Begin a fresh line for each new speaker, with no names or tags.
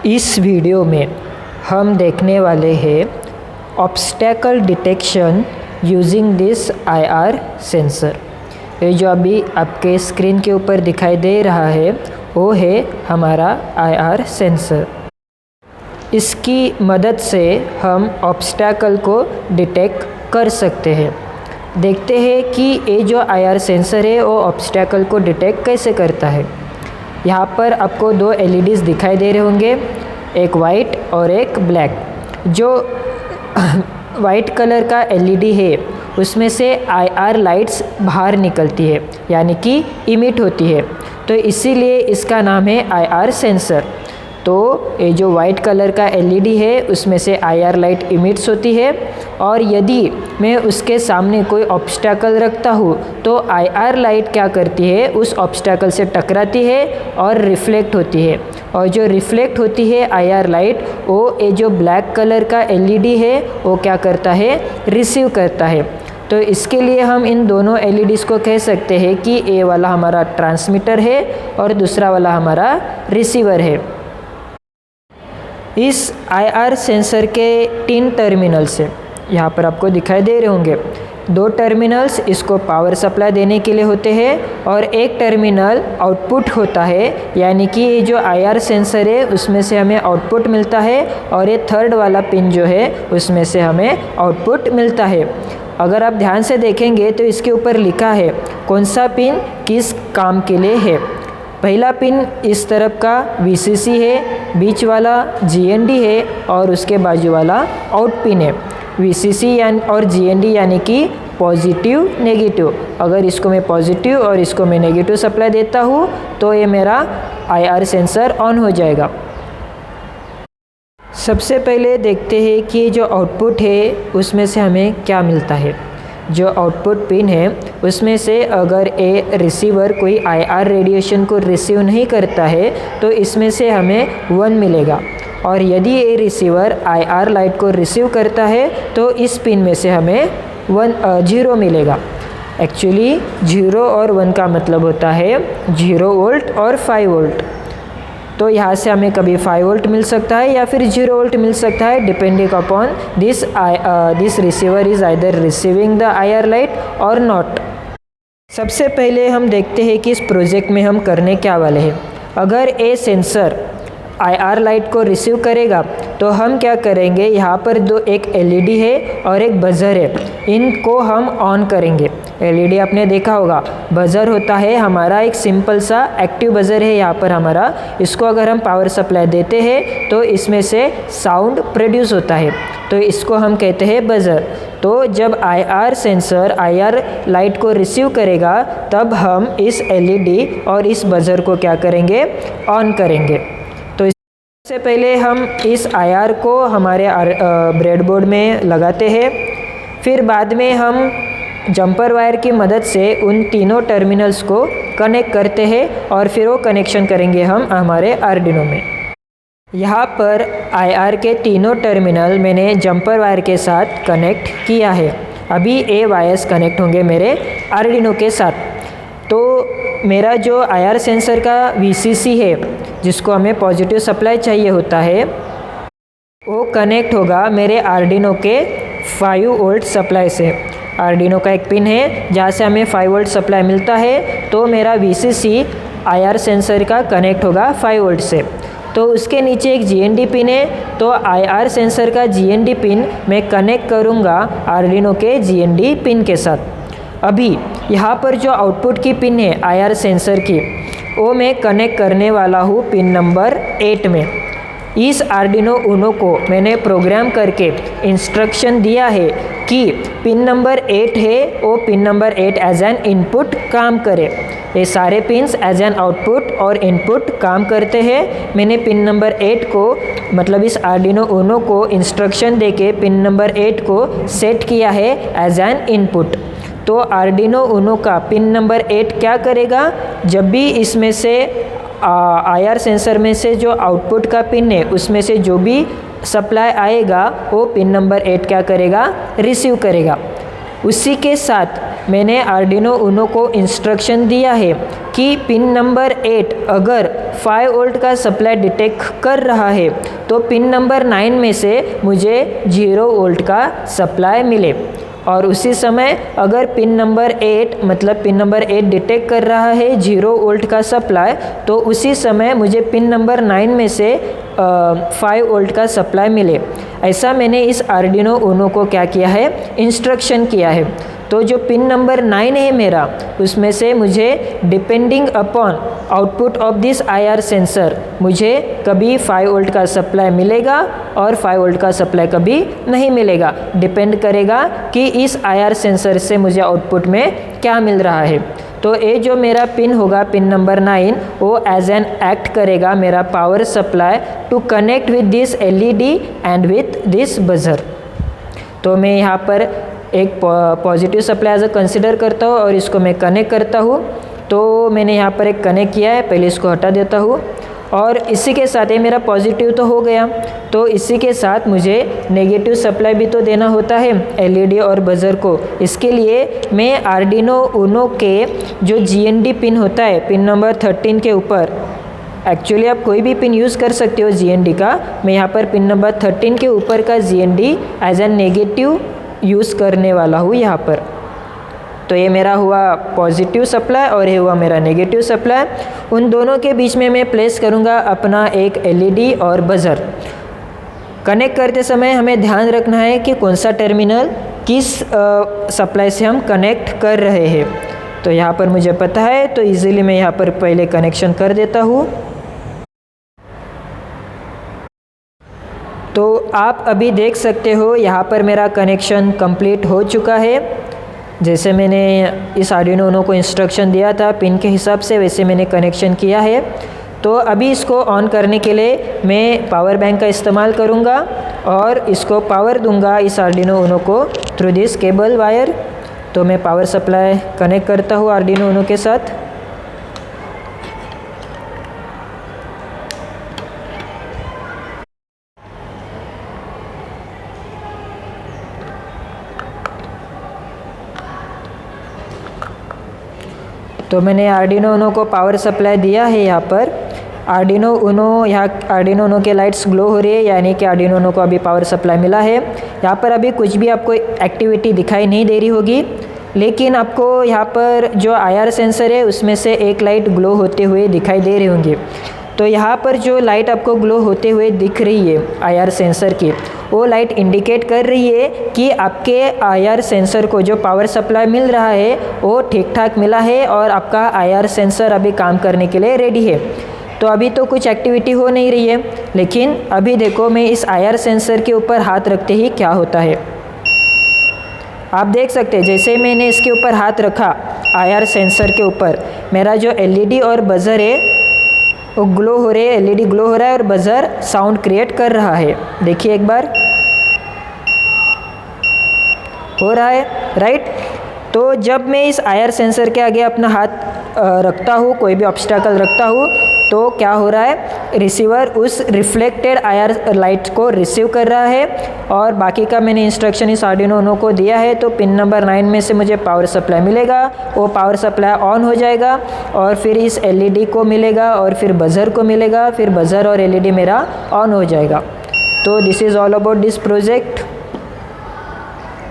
इस वीडियो में हम देखने वाले हैं obstacle detection using this IR sensor. ये जो अभी आपके स्क्रीन के ऊपर दिखाई दे रहा है वो है हमारा आईआर सेंसर। इसकी मदद से हम ऑब्स्टैकल को डिटेक्ट कर सकते हैं। देखते हैं कि ये जो आईआर सेंसर है वो ऑब्स्टैकल को डिटेक्ट कैसे करता है। यहाँ पर आपको दो एलईडीज़ दिखाई दे रहे होंगे, एक वाइट और एक ब्लैक। जो वाइट कलर का एलईडी है उसमें से आईआर लाइट्स बाहर निकलती है, यानी कि इमिट होती है, तो इसीलिए इसका नाम है आईआर सेंसर। तो ये जो वाइट कलर का एलईडी है उसमें से आईआर लाइट इमिट्स होती है, और यदि मैं उसके सामने कोई ऑब्स्टैकल रखता हूँ तो आईआर लाइट क्या करती है, उस ऑब्स्टैकल से टकराती है और रिफ्लेक्ट होती है। और जो रिफ्लेक्ट होती है आईआर लाइट वो ये जो ब्लैक कलर का एलईडी है वो क्या करता है, रिसीव करता है। तो इसके लिए हम इन दोनों एलईडीज़ को कह सकते हैं कि ये वाला हमारा ट्रांसमीटर है और दूसरा वाला हमारा रिसीवर है। इस आईआर सेंसर के 3 टर्मिनल्स हैं, यहाँ पर आपको दिखाई दे रहे होंगे। 2 टर्मिनल्स इसको पावर सप्लाई देने के लिए होते हैं और एक टर्मिनल आउटपुट होता है, यानी कि ये जो आईआर सेंसर है उसमें से हमें आउटपुट मिलता है, और ये थर्ड वाला पिन जो है उसमें से हमें आउटपुट मिलता है। अगर आप ध्यान से देखेंगे तो इसके ऊपर लिखा है कौन सा पिन किस काम के लिए है। पहला पिन इस तरफ का VCC है, बीच वाला GND है और उसके बाजू वाला आउट पिन है। VCC और GND यानी कि पॉजिटिव नेगेटिव। अगर इसको मैं पॉजिटिव और इसको मैं नेगेटिव सप्लाई देता हूँ तो ये मेरा आईआर सेंसर ऑन हो जाएगा। सबसे पहले देखते हैं कि जो आउटपुट है उसमें से हमें क्या मिलता है। जो आउटपुट पिन है उसमें से अगर ए रिसीवर कोई आईआर रेडिएशन को रिसीव नहीं करता है तो इसमें से हमें 1 मिलेगा, और यदि ये रिसीवर आईआर लाइट को रिसीव करता है तो इस पिन में से हमें 0 मिलेगा। एक्चुअली 0 और 1 का मतलब होता है 0 वोल्ट और 5 वोल्ट। तो यहाँ से हमें कभी 5 वोल्ट मिल सकता है या फिर 0 वोल्ट मिल सकता है, depending upon this receiver is either receiving the IR light और नॉट। सबसे पहले हम देखते हैं कि इस प्रोजेक्ट में हम करने क्या वाले हैं। अगर ये सेंसर आईआर लाइट को रिसीव करेगा तो हम क्या करेंगे, यहाँ पर एक एलईडी है और एक बजर है, इनको हम ऑन करेंगे। एलईडी आपने देखा होगा, बजर होता है हमारा एक सिंपल सा एक्टिव बजर है यहाँ पर हमारा। इसको अगर हम पावर सप्लाई देते हैं तो इसमें से साउंड प्रोड्यूस होता है, तो इसको हम कहते हैं बजर। तो जब आईआर सेंसर आईआर लाइट को रिसीव करेगा तब हम इस एलईडी और इस बजर को क्या करेंगे, ऑन करेंगे। सबसे पहले हम इस आईआर को हमारे ब्रेडबोर्ड में लगाते हैं, फिर बाद में हम जंपर वायर की मदद से उन तीनों टर्मिनल्स को कनेक्ट करते हैं और फिर वो कनेक्शन करेंगे हम हमारे आर्डिनो में। यहाँ पर आईआर के तीनों टर्मिनल मैंने जंपर वायर के साथ कनेक्ट किया है। अभी ये वायर्स कनेक्ट होंगे मेरे आर्डिनो के साथ। तो मेरा जो आईआर सेंसर का VCC है जिसको हमें पॉजिटिव सप्लाई चाहिए होता है वो कनेक्ट होगा मेरे आर्डिनो के 5 वोल्ट सप्लाई से। आर्डिनो का एक पिन है जहाँ से हमें 5 वोल्ट सप्लाई मिलता है, तो मेरा VCC आईआर सेंसर का कनेक्ट होगा 5 वोल्ट से। तो उसके नीचे एक GND पिन है, तो आईआर सेंसर का GND पिन मैं कनेक्ट करूँगा आर्डिनो के GND पिन के साथ। अभी यहाँ पर जो आउटपुट की पिन है आईआर सेंसर की वो मैं कनेक्ट करने वाला हूँ पिन नंबर 8 में। इस आर्डिनो ऊनो को मैंने प्रोग्राम करके इंस्ट्रक्शन दिया है कि पिन नंबर 8 है वो pin number 8 as an input काम करे। ये सारे पिन्स एज एन आउटपुट और इनपुट काम करते हैं। मैंने पिन नंबर 8 को मतलब इस आर्डिनो ऊनो को इंस्ट्रक्शन देके पिन नंबर 8 को सेट किया है एज एन इनपुट। तो आर्डिनो ऊनो का पिन नंबर 8 क्या करेगा, जब भी इसमें से आईआर सेंसर में से जो आउटपुट का पिन है उसमें से जो भी सप्लाई आएगा वो पिन नंबर 8 क्या करेगा, रिसीव करेगा। उसी के साथ मैंने आर्डिनो यूनो को इंस्ट्रक्शन दिया है कि पिन नंबर 8 अगर 5 वोल्ट का सप्लाई डिटेक्ट कर रहा है तो पिन नंबर 9 में से मुझे 0 वोल्ट का सप्लाई मिले, और उसी समय अगर पिन नंबर 8 मतलब पिन नंबर 8 डिटेक्ट कर रहा है 0 वोल्ट का सप्लाई, तो उसी समय मुझे पिन नंबर 9 में से 5 वोल्ट का सप्लाई मिले। ऐसा मैंने इस आर्डिनो यूनो को क्या किया है, इंस्ट्रक्शन किया है। तो जो पिन नंबर 9 है मेरा, उसमें से मुझे depending upon output of this IR sensor मुझे कभी 5 वोल्ट का सप्लाई मिलेगा और 5 वोल्ट का सप्लाई कभी नहीं मिलेगा। डिपेंड करेगा कि इस IR सेंसर से मुझे आउटपुट में क्या मिल रहा है। तो ये जो मेरा पिन होगा, पिन नंबर 9, वो एज एन एक्ट करेगा मेरा power supply to connect with this LED and with this buzzer. तो मैं यहाँ पर एक positive supply as a consider करता हूँ और इसको मैं कनेक्ट करता हूँ। तो मैंने यहाँ पर एक कनेक्ट किया है, पहले इसको हटा देता हूँ, और इसी के साथ ये मेरा पॉजिटिव तो हो गया। तो इसी के साथ मुझे नेगेटिव सप्लाई भी तो देना होता है LED और बजर को। इसके लिए मैं आर्डिनो यूनो के जो GND पिन होता है, पिन नंबर 13 के ऊपर, एक्चुअली आप कोई भी पिन यूज़ कर सकते हो GND का, मैं यहाँ पर पिन नंबर 13 के ऊपर का GND as an negative use करने वाला हूँ यहाँ पर। तो ये मेरा हुआ पॉजिटिव सप्लाई और ये हुआ मेरा नेगेटिव सप्लाई। उन दोनों के बीच में मैं प्लेस करूँगा अपना एक LED और बजर। कनेक्ट करते समय हमें ध्यान रखना है कि कौन सा टर्मिनल किस सप्लाई से हम कनेक्ट कर रहे हैं। तो यहाँ पर मुझे पता है, तो इजीली मैं यहाँ पर पहले कनेक्शन कर देता हूँ। तो आप अभी देख सकते हो यहाँ पर मेरा कनेक्शन कंप्लीट हो चुका है। जैसे मैंने इस आर्डिनो यूनो को इंस्ट्रक्शन दिया था पिन के हिसाब से, वैसे मैंने कनेक्शन किया है। तो अभी इसको ऑन करने के लिए मैं पावर बैंक का इस्तेमाल करूँगा और इसको पावर दूंगा इस आर्डिनो यूनो को थ्रू दिस केबल वायर। तो मैं पावर सप्लाई कनेक्ट करता हूँ आर्डिनो यूनो के साथ। तो मैंने आर्डिनो यूनो को पावर सप्लाई दिया है। यहाँ पर आर्डिनो यूनो के लाइट्स ग्लो हो रही है, यानी कि आर्डिनो यूनो को अभी पावर सप्लाई मिला है। यहाँ पर अभी कुछ भी आपको एक्टिविटी दिखाई नहीं दे रही होगी, लेकिन आपको यहाँ पर जो IR सेंसर है उसमें से एक लाइट ग्लो होते हुए दिखाई दे रही होंगी। तो यहाँ पर जो लाइट आपको ग्लो होते हुए दिख रही है IR सेंसर की, वो लाइट इंडिकेट कर रही है कि आपके IR सेंसर को जो पावर सप्लाई मिल रहा है वो ठीक ठाक मिला है और आपका IR सेंसर अभी काम करने के लिए रेडी है। तो अभी तो कुछ एक्टिविटी हो नहीं रही है, लेकिन अभी देखो मैं इस IR सेंसर के ऊपर हाथ रखते ही क्या होता है। आप देख सकते हैं जैसे मैंने इसके ऊपर हाथ रखा IR सेंसर के ऊपर, मेरा जो LED और बजर है वो ग्लो हो रहे हैं, LED ग्लो हो रहा है और बजर साउंड क्रिएट कर रहा है। देखिए एक बार हो रहा है, राइट। तो जब मैं इस IR सेंसर के आगे अपना हाथ रखता हूँ, कोई भी ऑब्स्टैकल रखता हूँ, तो क्या हो रहा है, रिसीवर उस रिफ्लेक्टेड IR लाइट को रिसीव कर रहा है। और बाकी का मैंने इंस्ट्रक्शन इस आर्डिनो यूनो को दिया है। तो पिन नंबर 9 में से मुझे पावर सप्लाई मिलेगा, वो पावर सप्लाई ऑन हो जाएगा और फिर इस LED को मिलेगा और फिर बजर को मिलेगा, फिर बजर और LED मेरा ऑन हो जाएगा। तो this is all about this project.